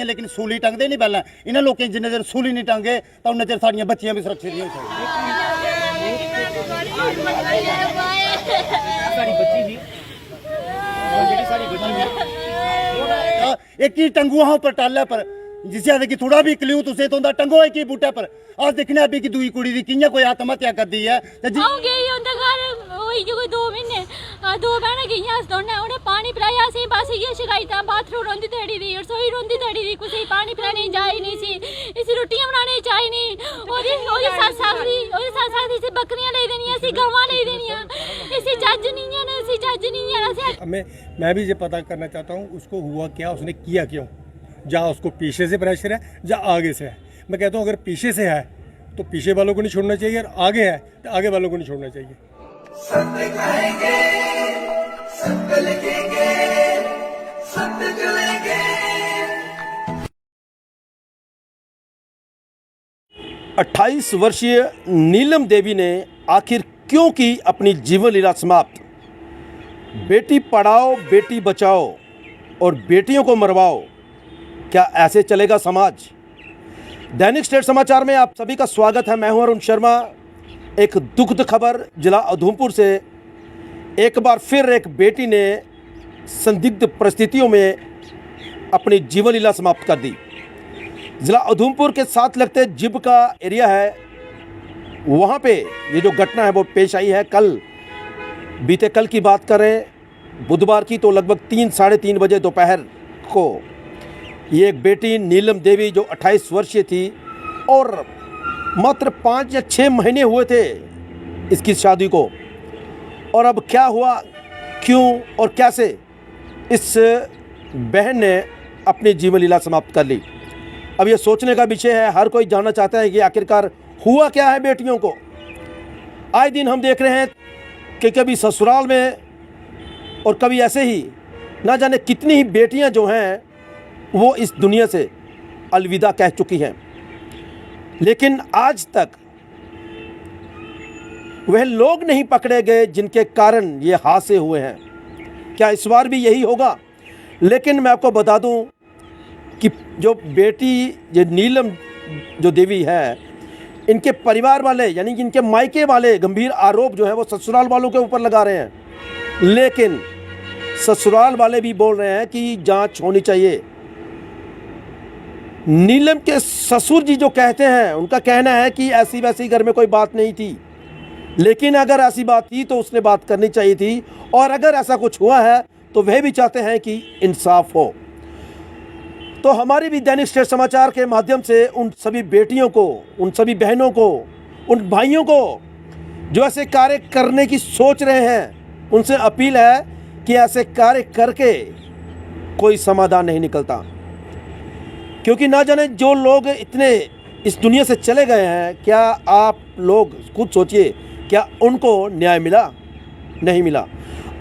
हैं, लेकिन सूली टंगते नहीं पहले। इन्होंने लोगों जिन्ने चेर सूली नहीं टंगे तो उन्ने चेर साडियां बच्चियां भी सुरक्षित नहीं हो सकती। एक ही टंगू हाँ पर टाले पर जिसे आदे कि थोड़ा भी क्ल्यू तुसे तो टंगो है कि बूटे पर आज देखने अभी कि दूई कुड़ी दी कियां कोई आत्महत्या कर दी है ते जी आओ गई उनका घर होई जो कोई 2 महीने 2 बहन गईयां अस दोने उन्हें पानी पिलाया सी। बस ये शिकायत बाथरूम रोंदी तड़ी दी रसोई रोंदी तड़ी दी कुछ पानी पिलाने जाई नहीं सी इसी रोटियां बनाने जाई नहीं ओदी सास साखदी सी बकरियां ले देनियां सी गावां ले देनियां इसी जज नहीं है ना इसी जज नहीं है। मैं भी ये पता करना चाहता हूँ उसको हुआ क्या, उसने किया क्यों, जहाँ उसको पीछे से प्रेशर है या आगे से है। मैं कहता हूँ अगर पीछे से है तो पीछे वालों को नहीं छोड़ना चाहिए और आगे है तो आगे वालों को नहीं छोड़ना चाहिए। सत्य कहेंगे, सत्य लिखेंगे, सत्य चलेंगे। 28 वर्षीय नीलम देवी ने आखिर क्यों की अपनी जीवन लीला समाप्त। बेटी पढ़ाओ बेटी बचाओ और बेटियों को मरवाओ, क्या ऐसे चलेगा समाज? दैनिक स्टेट समाचार में आप सभी का स्वागत है। मैं हूं अरुण शर्मा। एक दुखद खबर जिला उधमपुर से। एक बार फिर एक बेटी ने संदिग्ध परिस्थितियों में अपनी जीवन लीला समाप्त कर दी। जिला उधमपुर के साथ लगते जिब का एरिया है, वहां पे ये जो घटना है वो पेश आई है। बीते कल की बात करें, बुधवार की, तो लगभग 3 साढ़े 3 बजे दोपहर को ये एक बेटी नीलम देवी जो 28 वर्षीय थी और मात्र 5 या 6 महीने हुए थे इसकी शादी को, और अब क्या हुआ, क्यों और कैसे इस बहन ने अपनी जीवन लीला समाप्त कर ली। अब ये सोचने का विषय है। हर कोई जानना चाहता है कि आखिरकार हुआ क्या है बेटियों को। आए दिन हम देख रहे हैं कि कभी ससुराल में और कभी ऐसे ही ना जाने कितनी ही बेटियां जो हैं वो इस दुनिया से अलविदा कह चुकी हैं, लेकिन आज तक वह लोग नहीं पकड़े गए जिनके कारण ये हादसे हुए हैं। क्या इस बार भी यही होगा? लेकिन मैं आपको बता दूं कि जो बेटी ये नीलम जो देवी है, इनके परिवार वाले यानी कि इनके मायके वाले गंभीर आरोप जो है वो ससुराल वालों के ऊपर लगा रहे हैं, लेकिन ससुराल वाले भी बोल रहे हैं कि जांच होनी चाहिए। नीलम के ससुर जी जो कहते हैं, उनका कहना है कि ऐसी वैसी घर में कोई बात नहीं थी, लेकिन अगर ऐसी बात थी तो उसने बात करनी चाहिए थी, और अगर ऐसा कुछ हुआ है तो वह भी चाहते हैं कि इंसाफ हो। तो हमारी भी दैनिक स्टेट समाचार के माध्यम से उन सभी बेटियों को, उन सभी बहनों को, उन भाइयों को जो ऐसे कार्य करने की सोच रहे हैं, उनसे अपील है कि ऐसे कार्य करके कोई समाधान नहीं निकलता। क्योंकि ना जाने जो लोग इतने इस दुनिया से चले गए हैं, क्या आप लोग खुद सोचिए, क्या उनको न्याय मिला? नहीं मिला।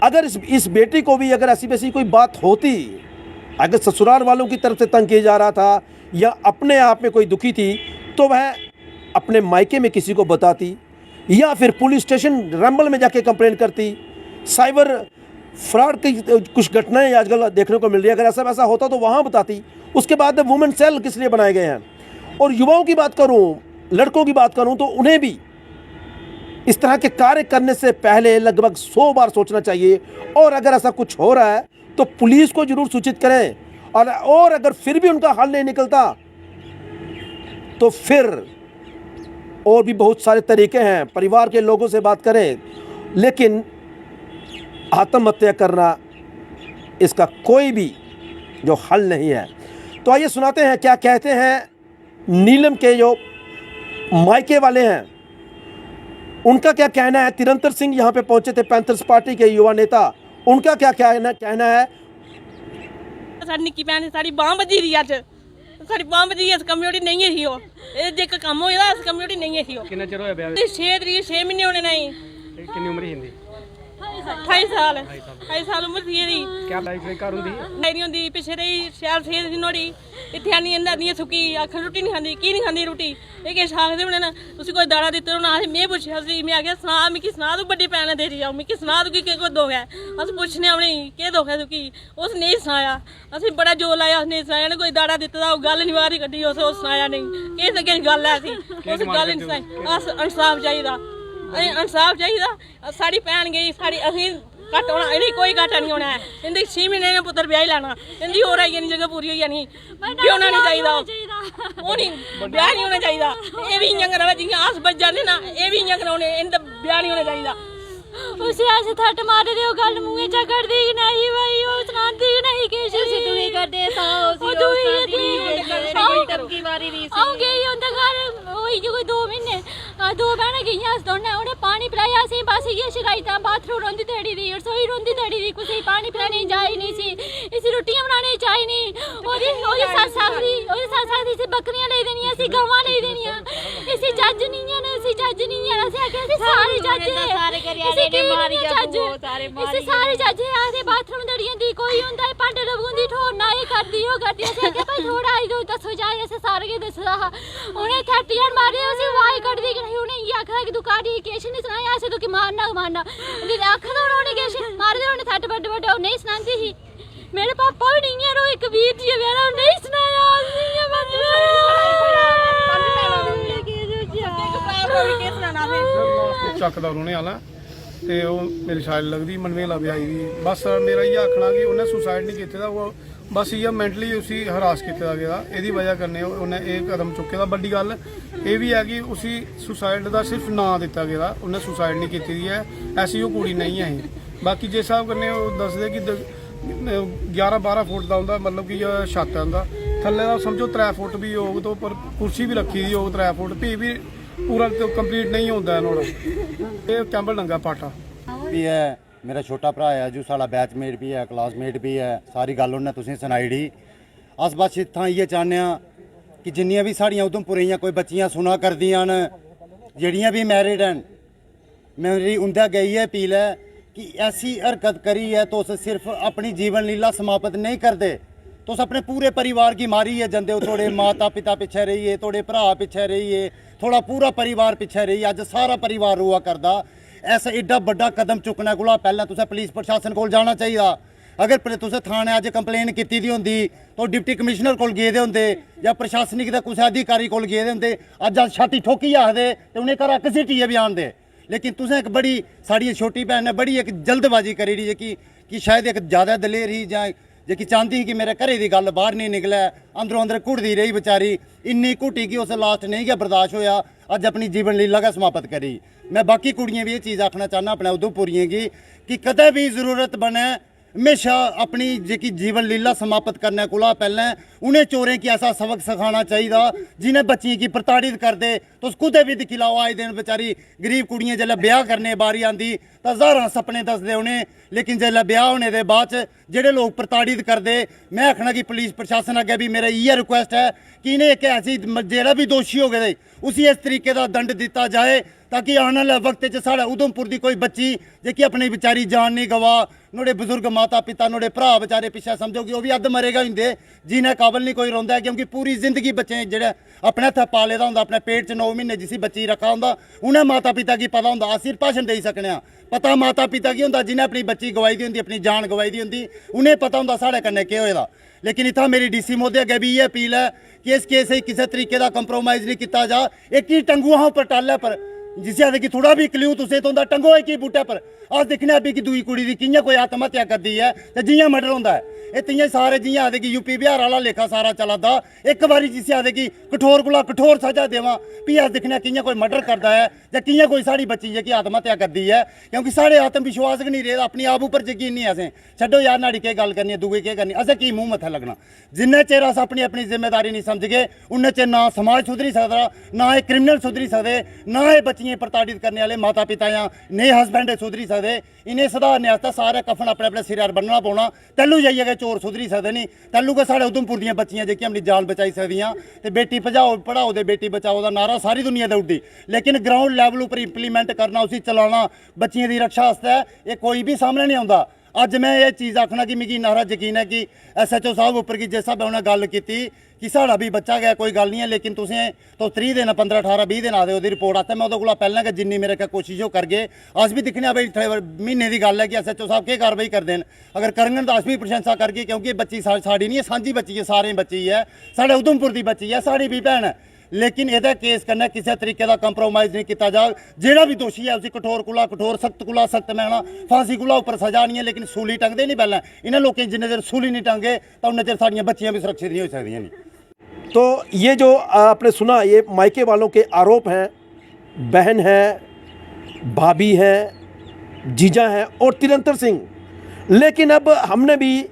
अगर इस बेटी को भी अगर ऐसी वैसी कोई बात होती, अगर ससुराल वालों की तरफ से तंग किया जा रहा था या अपने आप में कोई दुखी थी, तो वह अपने मायके में किसी को बताती या फिर पुलिस स्टेशन रंबल में जाके कंप्लेंट करती। साइबर फ्रॉड की कुछ घटनाएं आजकल देखने को मिल रही है, अगर ऐसा वैसा होता तो वहाँ बताती। उसके बाद वुमेन सेल किस लिए बनाए गए हैं। और युवाओं की बात करूँ, लड़कों की बात करूँ, तो उन्हें भी इस तरह के कार्य करने से पहले लगभग 100 बार सोचना चाहिए, और अगर ऐसा कुछ हो रहा है तो पुलिस को जरूर सूचित करें, और अगर फिर भी उनका हल नहीं निकलता तो फिर और भी बहुत सारे तरीके हैं। परिवार के लोगों से बात करें, लेकिन आत्महत्या करना इसका कोई भी जो हल नहीं है। तो आइए सुनाते हैं क्या कहते हैं नीलम के जो मायके वाले हैं, उनका क्या कहना है। तिरंतर सिंह यहाँ पे पहुंचे थे, पैंथर्स पार्टी के युवा नेता, उनका क्या कहना है। साडी निक्की भैन साडी बांह बजी दी, अज साडी बांह बजी, इस कम्युनिटी नहीं है वो, ये जे काम होया इस कम्युनिटी नहीं है वो। कितना चिर होया ब्याह? 6 तरीक 6 महीने होने नहीं। कितनी उम्र हिंदी? 28 साल उम्र थी ਇਹਦੀ। क्या लाइफ में कर हुंदी? नहीं हुंदी, पिछे रही शैल सेहत सी नोड़ी, ਇੱਥੇ ਆਨੀ ਇਹਨਾਂ ਦੀਆਂ ਸੁੱਕੀ ਅੱਖ ਰੋਟੀ ਨਹੀਂ ਖਾਂਦੀ ਕੀ ਨਹੀਂ ਖਾਂਦੀ ਰੋਟੀ ਇਹ ਕਿ ਸਾਖਦੇ ਹੋਣੇ ਨਾ ਤੁਸੀਂ ਕੋਈ ਦਾਣਾ ਦਿੱਤੇ ਨਾ ਅਸੀਂ ਮੈਂ ਪੁੱਛਿਆ ਸੀ ਮੈਂ ਆਖਿਆ ਸੁਣਾ ਮੈਂ ਕੀ ਸੁਣਾ ਤੂੰ ਵੱਡੀ ਭੈਣ ਦੇ ਰਹੀ ਆ ਮੈਂ ਕੀ ਸੁਣਾ ਤੂੰ ਕੀ ਕੋਈ ਦੁੱਖ ਹੈ ਅਸੀਂ ਪੁੱਛਨੇ ਆਉਣੀ ਕੀ ਦੁੱਖ ਹੈ ਤੂੰ ਕੀ ਉਸ ਨੇ ਸੁਣਾਇਆ ਅਸੀਂ ਬੜਾ ਜੋਰ ਲਾਇਆ ਉਸਨੇ ਸੁਣਾਇਆ ਨਾ ਕੋਈ ਦਾਣਾ ਦਿੱਤਾ ਤਾਂ ਉਹ ਗੱਲ ਨਹੀਂ ਵਾਰੀ ਕੱਢੀ ਉਸ ਸੁਣਾਇਆ ਨਹੀਂ ਕਿਸ ਅੱਗੇ ਗੱਲ ਹੈ ਸੀ ਉਸ ਗੱਲ ਨਹੀਂ ਸੁਣਾਈ ਅਸ ਇਨਸਾਫ ਚਾਹੀਦਾ ਇਨਸਾਫ ਚਾਹੀਦਾ ਸਾਡੀ ਭੈਣ ਗਈ ਸਾਡੀ ਅਸੀਂ ਘੱਟ ਹੋਣਾ ਇਹਦੀ ਕੋਈ ਘਾਟਾ ਨਹੀਂ ਹੋਣਾ ਇਹਦੇ 6 ਮਹੀਨੇ ਨੇ ਪੁੱਤਰ ਵਿਆਹ ਹੀ ਲੈਣਾ ਇਹਦੀ ਹੋਰ ਆਈ ਨਹੀਂ ਜਗ੍ਹਾ ਪੂਰੀ ਹੋਈ ਜਾਣੀ ਵਿਆਹਣਾ ਨਹੀਂ ਚਾਹੀਦਾ ਉਹ ਨਹੀਂ ਵਿਆਹ ਨਹੀਂ ਹੋਣਾ ਚਾਹੀਦਾ ਇਹ ਵੀ ਇੰਜਾਂ ਕਰਾਵੇ ਜਿਹੀਆਂ ਆਸ ਬੱਜ ਜਾਂਦੇ ਨਾ ਇਹ ਵੀ ਇੰਜਾਂ ਕਰਾਉਣੇ ਇਹਦਾ ਵਿਆਹ ਨਹੀਂ ਹੋਣਾ ਚਾਹੀਦਾ उसे ऐसे थट मार दे गल मुंह चा कर दी नहीं भाई वो सुनाती नहीं के ਅਸੀਂ ਤੂੰ ਹੀ ਕਰਦੇ ਸਾਂ ਉਹ ਤੂੰ ਹੀ ਟੱਕੀ ਵਾਰੀ ਵੀ ਸੀ ਆਉਂਗੇ ਹੀ ਹੁੰਦਾ ਘਰ ਹੋਈ ਜੋ ਕੋਈ 2 ਮਹੀਨੇ ਦੋ ਭੈਣਾਂ ਗਈਆਂ ਉਸ ਦੋਨੇ ਉਹਨੇ ਪਾਣੀ ਪਿਲਾਇਆ ਸੀ ਬਸ ਇਹ ਸ਼ਿਕਾਇਤਾਂ ਬਾਥਰੂਮ ਰੋਂਦੀ ਤੇੜੀ ਦੀ ਰਸੋਈ ਰੋਂਦੀ ਤੇੜੀ ਦੀ ਕੁਛ ਪਾਣੀ ਪਿਲਾਣੇ ਜਾਈ ਨਹੀਂ ਸੀ ਇਸ ਰੋਟੀਆਂ ਬਣਾਉਣੇ ਚਾਹੀ ਨਹੀਂ ਉਹਦੀ ਸੱਸ ਆਖਦੀ ਸੀ ਬੱਕਰੀਆਂ ਲੈ ਦੇਣੀਆਂ ਸੀ ਗਾਵਾਂ ਲੈ ਦੇਣੀਆਂ ਇਸੇ ਜੱਜ ਨਹੀਂ ਨੇ ਅਸੀਂ ਜੱਜ ਨਹੀਂ ਆ ਅਸੀਂ ਆਖਿਆ ਸੀ ਸਾਰੇ ਜੱਜ ਸਾਰੇ ਕਰਿਆਣੇ ਨੇ ਮਾਰੀ ਜਾ ਸਾਰੇ ਮਾਰੀ ਇਸੇ ਸਾਰੇ ਜੱਜ ਆਖਦੇ ਬਾਥਰੂਮ ਦੜੀਆਂ ਦੀ ਕੋਈ ਹੁੰਦਾ ਭਾਂਡੇ ਲਵਗੁੰਦੀ ਠੋਰ ਨਾ ਇਹ ਕਰਦੀ ਉਹ ਕਰਦੀ ਅਸੀਂ ਆਖਿਆ ਭਾਈ ਥੋੜਾ ਆਈ ਦੋ ਦੱਸੋ ਜਾਏ ਅਸੀਂ ਸਾਰੇ ਕੇ ਦੱਸਦਾ ਉਹਨੇ 30 ਜਣ ਮਾਰੇ ਅਸੀਂ ਵਾਈ ਕੱਢਦੀ ਕਿ ਨਹੀਂ ਉਹਨੇ ਇਹ ਆਖਿਆ ਕਿ ਤੂੰ ਕਾਢੀ ਕੇਸ਼ ਨਹੀਂ ਸੁਣਾਇਆ ਅਸੀਂ ਤੂੰ ਕਿ ਮਾਰਨਾ ਦੀ ਆਖਦਾ ਉਹਨੇ ਕੇਸ਼ ਮਾਰਦੇ ਉਹਨੇ 30 ਵੱਡੇ ਵੱਡੇ ਉਹ ਨਹੀਂ ਸੁਣਾਉਂਦੀ ਸੀ ਮੇਰੇ ਪਾਪਾ ਵੀ ਨਹੀਂ ਹੈ ਰੋ ਇੱਕ ਵੀਰ ਜੀ ਮੇਰਾ ਨਹੀਂ ਸੁਣਾਇਆ ਅਸੀਂ ਚੱਕ ਦਾ ਉਹਨੇ ਆਲਾ ਤੇ ਉਹ ਮੇਰੀ ਸਾਈਡ ਲੱਗਦੀ ਮਨਵੇਲਾ ਵਿਆਹੀ ਦੀ ਬਸ ਮੇਰਾ ਇਹ ਆਖਣਾ ਕਿ ਉਹਨੇ ਸੁਸਾਈਡ ਨਹੀਂ ਕੀਤਾ ਉਹ ਬਸ ਇਹ ਮੈਂਟਲੀ ਉਸੇ ਹਰਾਸ ਕੀਤਾ ਗਿਆ ਇਹਦੀ ਵਜ੍ਹਾ ਕਰਨੇ ਉਹਨੇ ਇਹ ਕਦਮ ਚੁੱਕੇ ਦਾ ਵੱਡੀ ਗੱਲ ਇਹ ਵੀ ਹੈ ਕਿ ਉਸੇ ਸੁਸਾਈਡ ਦਾ ਸਿਰਫ ਨਾਂ ਦਿੱਤਾ ਗਿਆ ਉਹਨੇ ਸੁਸਾਈਡ ਨਹੀਂ ਕੀਤੀ ਦੀ ਹੈ ਐਸੀ ਉਹ ਕੁੜੀ ਨਹੀਂ ਹੈ ਬਾਕੀ ਜੇ ਸਾਹਿਬ ਕਰਨੇ ਉਹ ਦੱਸਦੇ ਕਿ 11-12 ਫੁੱਟ ਦਾ ਹੁੰਦਾ ਮਤਲਬ ਕਿ ਛੱਤ ਹੁੰਦਾ ਥੱਲੇ ਦਾ ਸਮਝੋ 3 ਫੁੱਟ ਵੀ ਹੋਊ ਤੋਂ ਪਰ ਕੁਰਸੀ ਵੀ ਰੱਖੀ ਦੀ ਹੋਊ 3 ਫੁੱਟ ਵੀ पूरा तो कंप्लीट नहीं होता है कैंबल नंगा पाटा भी है मेरा छोटा भरा है जो साढ़ा बैचमेट भी है क्लासमेट भी है सारी गल उन्हें तुसें सनाई दी अस बस इत्थां इयै चाहने कि जिन्नियां भी साड़ियां उधमपुर दियां कोई बच्चियां सुना करदियां न जेहड़ियां भी मैरिड हैं मेरी उंदे अग्गें इयै अपील है कि ऐसी हरकत करी है तुस सिर्फ अपनी जीवन लीला समाप्त नहीं करते तुस अपने पूरे परिवार की मारियै जंदे हो थोड़े माता पिता पिछे रहिए थोड़े भरा पिछे रहिए थोड़ा पूरा परिवार पिछे रहिए अज सारा परिवार रोआ करदा ऐसा एड्डा बड्डा कदम चुकने कोला पहले तुसें पुलिस प्रशासन कोल जाना चाहिए अगर तुसें थाने अज कंप्लेन कीती दी होंदी तो डिप्टी कमिश्नर कोल गेदे होंदे या प्रशासनिक दे कुसै अधिकारी कोल गेदे होंदे अज छाती ठोकी आखदे ते उ'नें घरा घसीटियै बी आंदे लेकिन तुसें एक बड़ी साड़ी छोटी भैन ने बड़ी एक जल्दबाजी करी दी कि शायद एक ज़्यादा दलेर ही जां जेकी चाहती ही कि मेरे घरे की गल बाहर नहीं निकले अंदरों अंदर घुटदी रही बेचारी इन्नी घुटी कि उस लास्ट नहीं गया बर्दाश्त होया अज अपनी जीवन लीला गै समाप्त करी मैं बाकी कुड़ियां भी ये चीज़ आखना चाहना अपने उधमपुरियें गी कि कदे भी जरूरत बने हमेशा अपनी जेकी जीवन लीला समाप्त करने कोला पहले उन्हें चोरें की ऐसा सबक सिखाना चाहिए जिन्हें बच्चियों की प्रताड़ित करते तुस कुदै भी दिक्खी लाओ आए दिन बेचारी गरीब कुड़ियां जेल्लै ब्याह करने बारी आंदी तां हज़ारां सपने दसदे उ'नें लेकिन जेल्लै ब्याह होने दे बाद च जेह्ड़े लोग प्रताड़ित करदे मैं आखना कि पुलिस प्रशासन अग्गें भी मेरा इ'यै रिक्वेस्ट है कि इ'नें इक ऐसी जेह्ड़ा भी दोषी हो गए उसी इस तरीके का दंड दिता जाए ताकि आने आह्ले वक्त च साढ़े उधमपुर की कोई बच्ची जेह्की अपनी बेचारी जान नहीं गवा नुहाड़े बुजुर्ग माता पिता नुहाड़े भरा बेचारे पिछे समझो कि ओह् भी अद्ध मरे गै होंदे जीने काबल नहीं कोई रौंदा क्योंकि पूरी जिंदगी बच्चे जेह्ड़े अपने हत्थें पाले दा होंदा अपने पेट च 9 महीने जिसी बच्ची रखा होंदा उ'नें माता पिता गी पता होंदा अस सिर्फ भाशन देई सकने पता माता पिता गी होंदा जिन्हें अपनी बच्ची गवाई दी होंदी अपनी जान गवाई दी होंदी उ'नें पता होंदा साढ़े कन्नै केह् होए दा लेकिन इत्थां मेरी डीसी महोदय अग्गें भी इ'यै अपील है कि इस केस च किसी तरीके का कंप्रोमाइज़ नहीं कीता जा एक ही टंगुआ उप्पर टाले पर जिसी आखदे कि थोड़ा भी क्ल्यू तुसें तो होंदा टंगो एक ही बूटे पर अस दिक्खने भी कि दूई कुड़ी दी कि'यां कोई आत्म हत्या करदी है ते जि'यां मर्डर होंदा है ਇਹ ਤਿੰਨੇ ਸਾਰੇ ਜਿਹੀਆਂ ਆਖਦੇ ਕਿ यूपी बिहार वाला लेखा सारा चला दा एक बारी जिसी आखदे कि कठोर कोला कठोर सजा देवां भी अस दिक्खने कि'यां कोई मर्डर करदा है जां कि'यां कोई साड़ी बच्ची जेह्की आत्महत्या करदी है क्योंकि साढ़े आत्म विश्वास गै नहीं रेह्दा अपनी आप उप्पर यकीन नहीं असें छड्डो यार न्हाड़ी केह् गल्ल करनी दूए केह् करनी असें की मूंह मत्था लग्गना जिन्ने चिर अस अपनी अपनी जिम्मेदारी नहीं समझगे उन्ने चिर ना समाज सुधरी सकदा ना एह् क्रिमिनल सुधरी सकदे ना एह् बच्चियें प्रताड़ित करने आह्ले माता पिता जां नेह् हस्बैंड सुधरी सकदे इन्हें सुधारने आस्तै सारे कफन अपने अपने सिरै पर बन्नना पौना तैलूं जाइयै गै चोर सुधरी सकदे नहीं तैलूं गै साढ़े उधमपुर दियां बच्चियां जेह्कियां अपनी जान बचाई सकदियां ते बेटी बचाओ पढ़ाओ ते बेटी बचाओ दा नारा सारी दुनिया देई ओड़दी लेकिन ग्राउंड लैवल उप्पर इंप्लीमेंट करना उसी चलाना बच्चियें दी रक्षा आस्तै एह् कोई भी सामने नहीं आंदा ਅੱਜ मैं ये चीज़ आखना कि मिगी नारा यकीन है कि SHO साहब उपर की जिस स्हाबै उन्हें गल की कि साढ़ा भी बच्चा गया कोई गल नहीं है, लेकिन तुसें तो 30 दिन 15 18 20 दिन आदे ओहदी रिपोर्ट आते मैं ओहदे कोला पैह्लें गै जिन्नी मेरे क्या कोशिश ओह् करगे। अस भी दिक्खने भाई महीने की गल है कि SHO साहब केह् कार्रवाई करदे न, अगर करङन तो अस भी प्रशंसा करगे, क्योंकि बच्ची साड़ी नहीं है, सांझी बच्ची है, सारें बच्ची है, साढ़े उधमपुर की बच्ची है, साड़ी भी भैन है। लेकिन एह्दे केस कन्नै किसी तरीके का कंप्रोमाइज़ नहीं किया जाग। जेह्ड़ा भी दोषी है उसी कठोर कोला कठोर सख्त कोला सख्त मैं ना फांसी कोला उपर सजा नहीं है, लेकिन सूली टंगदे नहीं पैह्लें इन्हां लोकें जिन्ने देर सूली नहीं टंगे तो उन्ने चिर साड़ियां बच्चियां भी सुरक्षित नहीं हो सकदियां नहीं। तो ये जो आपने सुना ये मायके वालों के आरोप हैं, बहन है, भाभी है, जीजा है और तिरंतर सिंह। लेकिन अब हमने भी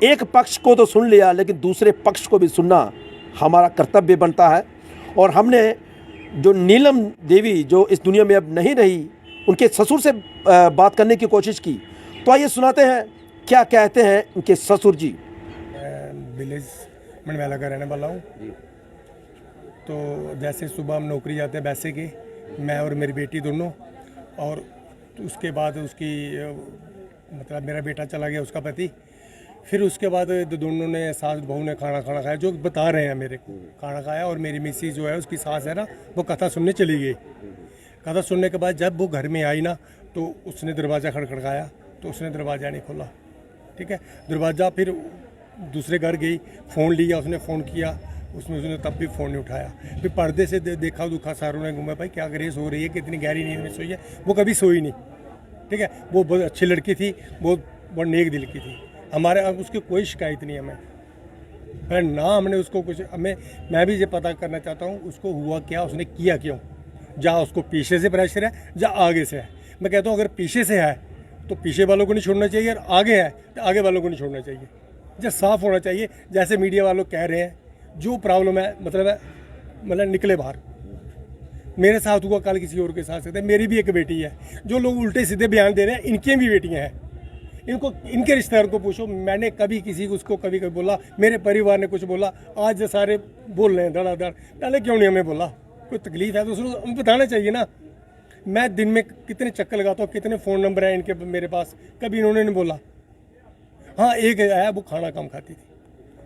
एक पक्ष को तो सुन लिया, लेकिन दूसरे पक्ष को भी सुनना हमारा कर्तव्य बनता है। और हमने जो नीलम देवी जो इस दुनिया में अब नहीं रही, उनके ससुर से बात करने की कोशिश की। तो आइए सुनाते हैं क्या कहते हैं उनके ससुर जी। विलेज मनवेला का रहने वाला हूँ। तो जैसे सुबह हम नौकरी जाते हैं वैसे कि मैं और मेरी बेटी दोनों, और उसके बाद उसकी मतलब मेरा बेटा चला गया, उसका पति। फिर उसके बाद दोनों ने सास बहू ने खाना खाया, जो बता रहे हैं मेरे को, खाना खाया। और मेरी मिसी जो है उसकी सास है ना, वो कथा सुनने चली गई। कथा सुनने के बाद जब वो घर में आई ना, तो उसने दरवाज़ा खड़खड़ाया, तो उसने दरवाज़ा नहीं खोला। ठीक है, दरवाज़ा फिर दूसरे घर गई, फ़ोन लिया, उसने फ़ोन किया, उसने तब भी फ़ोन नहीं उठाया। फिर पर्दे से देखा दुखा सारों ने घूमा, भाई क्या करे, सो रही है, कितनी गहरी नींद में सोई है। वो कभी सोई नहीं। ठीक है, वो बहुत अच्छी लड़की थी, बहुत नेक दिल की थी। हमारे उसकी कोई शिकायत नहीं हमें, पर ना हमने उसको कुछ मैं भी ये पता करना चाहता हूँ उसको हुआ क्या, उसने किया क्यों। जहाँ उसको पीछे से प्रेशर है, जहाँ आगे से है। मैं कहता हूँ अगर पीछे से है तो पीछे वालों को नहीं छोड़ना चाहिए, और आगे है तो आगे वालों को नहीं छोड़ना चाहिए। जो साफ होना चाहिए, जैसे मीडिया वालों कह रहे हैं, जो प्रॉब्लम है मतलब निकले बाहर। मेरे साथ हुआ, कल किसी और के साथ सकता है। मेरी भी एक बेटी है। जो लोग उल्टे सीधे बयान दे रहे हैं, इनकी भी बेटियां हैं। इनके रिश्तेदार को पूछो, मैंने कभी किसी को उसको कभी बोला, मेरे परिवार ने कुछ बोला, आज सारे बोल रहे हैं धड़ाधड़। पहले क्यों नहीं हमें बोला? कोई तकलीफ है तो उसको हमें बताना चाहिए ना। मैं दिन में कितने चक्कर लगाता हूँ, कितने फ़ोन नंबर हैं इनके मेरे पास, कभी इन्होंने नहीं बोला। हाँ, एक है वो खाना कम खाती थी,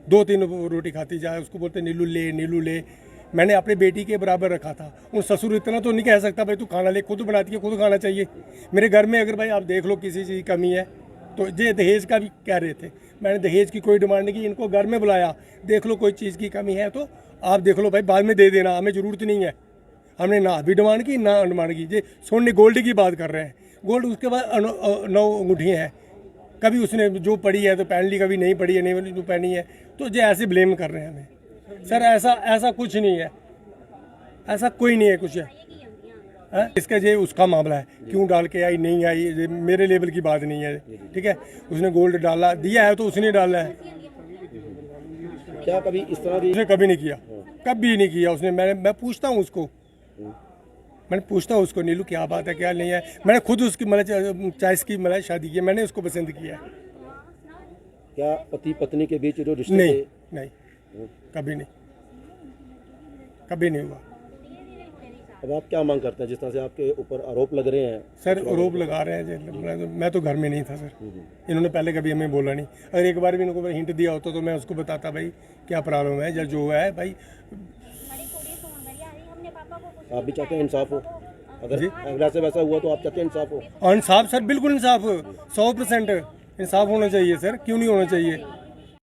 2-3 रोटी खाती जाए, उसको बोलते नीलू ले। मैंने अपनी बेटी के बराबर रखा था। उन ससुर इतना तो नहीं कह सकता भाई तू खाना ले, खुद बनाती है, खुद खाना चाहिए। मेरे घर में अगर भाई आप देख लो किसी चीज़ की कमी है तो ये दहेज का भी कह रहे थे, मैंने दहेज की कोई डिमांड नहीं की। इनको घर में बुलाया, देख लो कोई चीज़ की कमी है तो आप देख लो भाई, बाद में दे देना, हमें ज़रूरत नहीं है। हमने ना अभी डिमांड की ना डिमांड की। ये सोने गोल्ड की बात कर रहे हैं, गोल्ड उसके बाद 9 अंगूठियाँ हैं। कभी उसने जो पढ़ी है तो पहन ली, कभी नहीं पढ़ी है, नहीं जो पहनी है, तो ये ऐसे ब्लेम कर रहे हैं हमें। सर ऐसा कुछ नहीं है, ऐसा कोई नहीं है कुछ है। इसका ये उसका मामला है, क्यों डाल के आई नहीं आई, ये मेरे लेवल की बात नहीं है। ठीक है, उसने गोल्ड डाला दिया है तो उसने डाला है। क्या कभी इस तरह उसने कभी नहीं किया उसने। मैं पूछता हूँ उसको, नीलू क्या बात है क्या नहीं है। मैंने खुद उसकी मतलब चॉइस की मतलब शादी की, मैंने उसको पसंद किया है। क्या पति पत्नी के बीच जो रिश्ते नहीं, कभी नहीं हुआ। अब आप क्या मांग करते हैं, जिस तरह से आपके ऊपर आरोप लग रहे हैं? सर आरोप लगा रहे हैं, मैं तो घर में नहीं था सर। इन्होंने पहले कभी हमें बोला नहीं। अगर एक बार भी इनको हिंट दिया होता तो मैं उसको बताता भाई क्या प्रॉब्लम है, या जो है भाई। आप भी चाहते हैं इंसाफ हो? अगर ऐसे वैसा हुआ तो आप चाहते हैं इंसाफ हो? इंसाफ सर, बिल्कुल इंसाफ, 100% इंसाफ होना चाहिए सर। क्यों नहीं होना चाहिए?